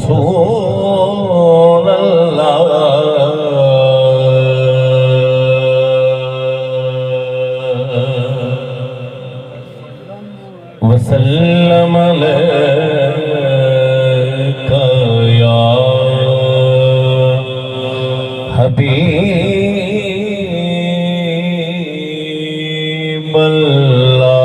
रसूल अल्लाह वसल्लम अलैका या हबीब अल्लाह।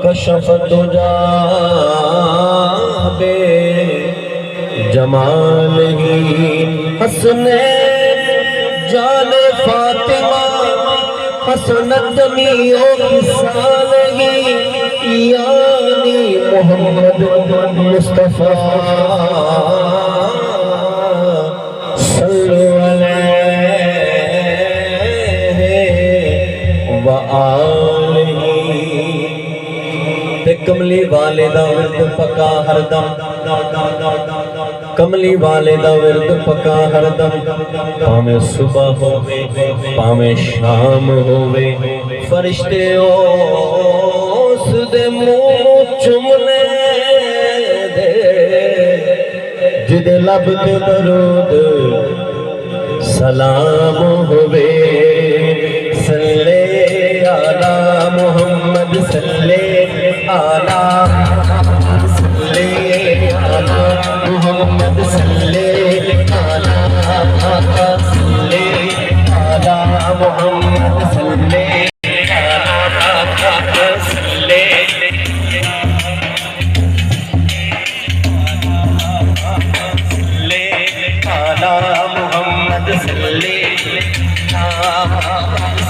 कशफ़तुजा बे जमाल ही हसने जान फातिमा हसनत मियो किसान ही यानी मोहम्मद मुस्तफ़ा सल्लल्लाहु अलैहि व आलिहि। कमली वाले दा विरद पका हरदम, कमली वाले दा विरद पका हरदम, भावें सुबह होवे भावें शाम होवे, फरिश्ते उस दे मुंह चुमने दे जिदे लब ते दरूद सलाम होवे। सल्ले अला मुहम्मद सल्ले आला सल्ले आला मुहम्मद सल्ले आला सल्ले आला मुहम्मद सल्ले आला सल्ले आला मुहम्मद सल्ले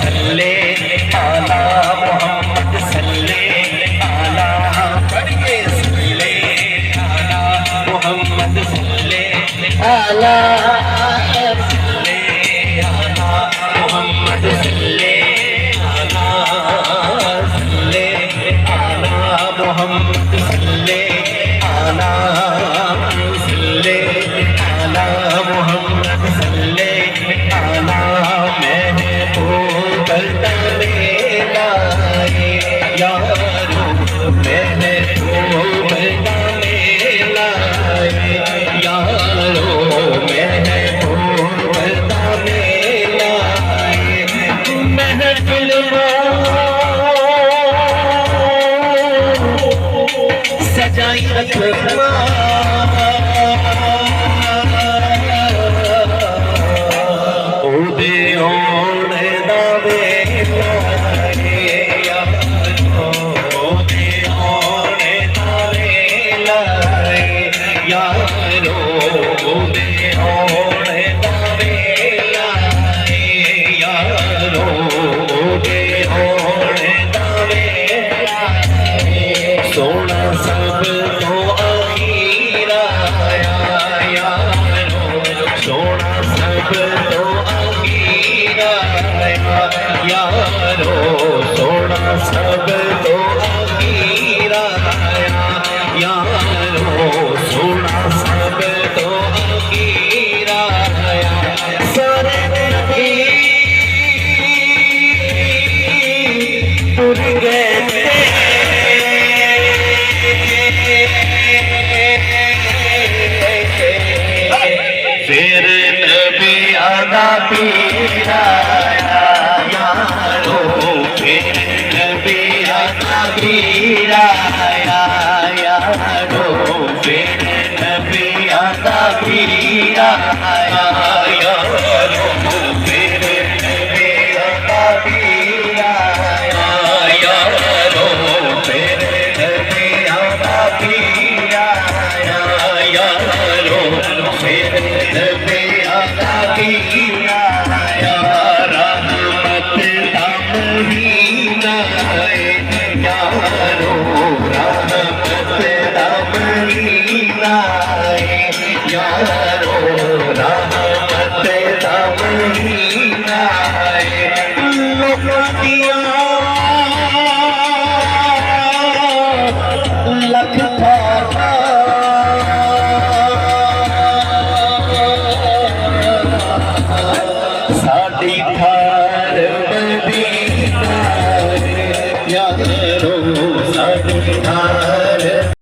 सल्ले आला मुहम्मद सल्ले मोहम्मद सल्ले आला मोहम्मद सल्ले आला सल्ले आला मोहम्मद सल्ले आला सल्ले आला मोहम्मद सल्ले आला। मैं तो करता मेरा यारो मैं तो करता मेरा यारो मैं तो करता मेरा महफिल सजाई रखना ओदे ओने दावे यारो ओदे ओने दावे लाए यारो ओदे ओने दावे लाए सोना सब तो अमीरा यारो सोना सब तो अमीरा यारो सोना सब तो अमीरा यारो सोना सब तो अमीरा सारे टूट गए फिर नबी आदा पीरा यारो मदीना रहमत दा महीना यारो रहमत दा महीना यारो रहमत दा महीना लोकां दियां लख थारा साडी थार मदीना यारो साडी थार